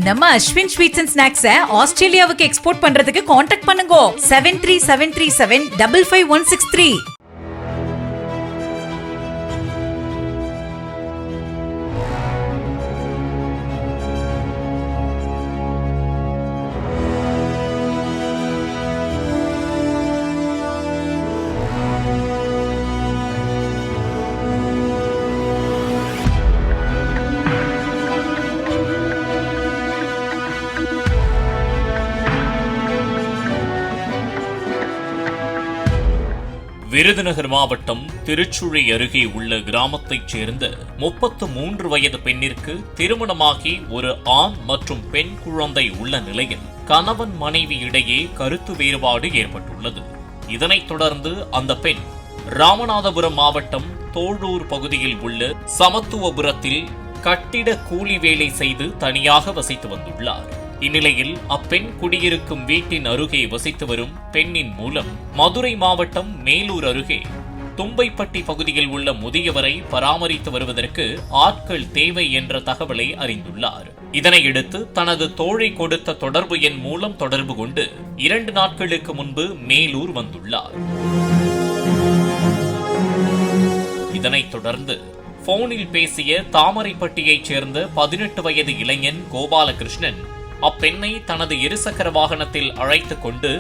நம்ம Ashwin sweets and snacks ஆஸ்திரேலியாவுக்கு export பண்றதுக்கு கான்டாக்ட் பண்ணுங்க 7373755163. விருதுநகர் மாவட்டம் திருச்சுழி அருகே உள்ள கிராமத்தைச் சேர்ந்த 33 வயது பெண்ணிற்கு திருமணமாகி ஒரு ஆண் மற்றும் பெண் குழந்தை உள்ள நிலையில் கணவன் மனைவி இடையே கருத்து வேறுபாடு ஏற்பட்டுள்ளது. இதனைத் தொடர்ந்து அந்த பெண் ராமநாதபுரம் மாவட்டம் தோழூர் பகுதியில் உள்ள சமத்துவபுரத்தில் கட்டிட கூலி வேலை செய்து தனியாக வசித்து வந்துள்ளார். இந்நிலையில் அப்பெண் குடியிருக்கும் வீட்டின் அருகே வசித்து வரும் பெண்ணின் மூலம் மதுரை மாவட்டம் மேலூர் அருகே தும்பைப்பட்டி பகுதியில் உள்ள முதியவரை பராமரித்து வருவதற்கு ஆட்கள் தேவை என்ற தகவலை அறிந்துள்ளார். இதனையடுத்து தனது தோழி கொடுத்த தொடர்பு எண் மூலம் தொடர்பு கொண்டு 2 நாட்களுக்கு முன்பு மேலூர் வந்துள்ளார். இதனைத் தொடர்ந்து போனில் பேசிய தாமரைப்பட்டியைச் சேர்ந்த 18 வயது இளைஞன் கோபாலகிருஷ்ணன் அப்பெண்ணை தனது இருசக்கர வாகனத்தில் அழைத்துக் கொண்டு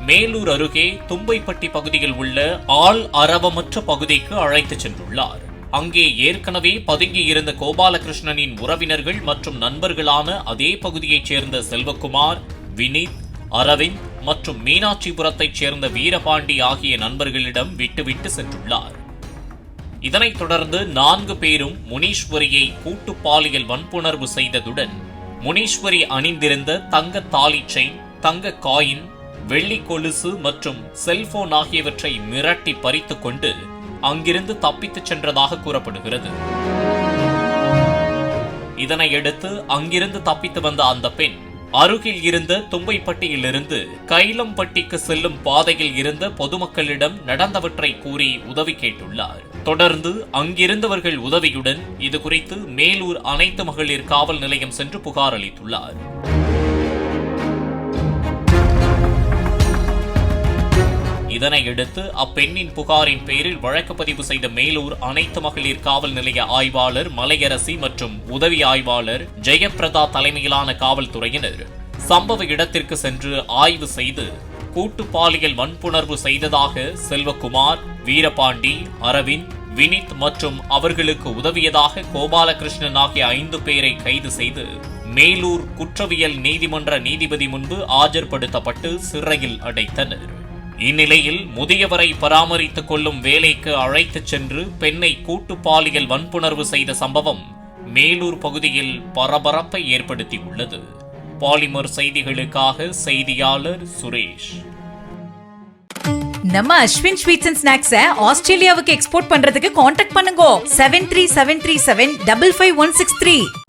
மேலூர் அருகே தும்பைப்பட்டி பகுதியில் உள்ள ஆள் அரவமற்ற பகுதிக்கு அழைத்துச் சென்றுள்ளார். அங்கே ஏற்கனவே பதுங்கியிருந்த கோபாலகிருஷ்ணனின் உறவினர்கள் மற்றும் நண்பர்களான அதே பகுதியைச் சேர்ந்த செல்வகுமார், வினித், அரவிந்த் மற்றும் மீனாட்சிபுரத்தைச் சேர்ந்த வீரபாண்டி ஆகிய நண்பர்களிடம் விட்டுவிட்டு சென்றுள்ளார். இதனைத் தொடர்ந்து 4 பேரும் முனீஸ்வரியை கூட்டு பாலியல் வன்புணர்வு செய்ததுடன் முனீஸ்வரி அணிந்திருந்த தங்க தாலி செயின், தங்க காயின், வெள்ளி கொலுசு மற்றும் செல்போன் ஆகியவற்றை மிரட்டி பறித்துக் கொண்டு அங்கிருந்து தப்பித்துச் சென்றதாக கூறப்படுகிறது. இதனையடுத்து அங்கிருந்து தப்பித்து வந்த அந்த பெண் அருகில் இருந்த தும்பைப்பட்டியிலிருந்து கைலம்பட்டிக்கு செல்லும் பாதையில் இருந்த பொதுமக்களிடம் நடந்தவற்றை கூறி உதவி கேட்டுள்ளார். தொடர்ந்து அங்கிருந்தவர்கள் உதவியுடன் இதுகுறித்து மேலூர் அனைத்து மகளிர் காவல் நிலையம் சென்று புகார் அளித்துள்ளார். இதனையடுத்து அப்பெண்ணின் புகாரின் பேரில் வழக்கு பதிவு செய்த மேலூர் அனைத்து மகளிர் காவல் நிலைய ஆய்வாளர் மலையரசி மற்றும் உதவி ஆய்வாளர் ஜெயபிரதா தலைமையிலான காவல்துறையினர் சம்பவ இடத்திற்கு சென்று ஆய்வு செய்து கூட்டு பாலியல் வன்புணர்வு செய்ததாக செல்வகுமார், வீரபாண்டி, அரவிந்த், வினித் மற்றும் அவர்களுக்கு உதவியதாக கோபாலகிருஷ்ணன் ஆகிய 5 பேரை கைது செய்து மேலூர் குற்றவியல் நீதிமன்ற நீதிபதி முன்பு ஆஜர்படுத்தப்பட்டு சிறையில் அடைத்தனர். இந்நிலையில் முதியவரை பராமரித்துக் கொள்ளும் வேலைக்கு அழைத்துச் சென்று பெண்ணை கூட்டு பாலியல் வன்புணர்வு செய்த சம்பவம் மேலூர் பகுதியில் பரபரப்பை ஏற்படுத்தியுள்ளது. பாலிமர் செய்திகளுக்காக செய்தியாளர் சுரேஷ். நம்ம அஸ்வின் ஸ்வீட்ஸ் அண்ட் ஸ்நாக்ஸ் ஆஸ்திரேலியாவுக்கு எக்ஸ்போர்ட் பண்றதுக்கு கான்டாக்ட் பண்ணுங்க 7373755163.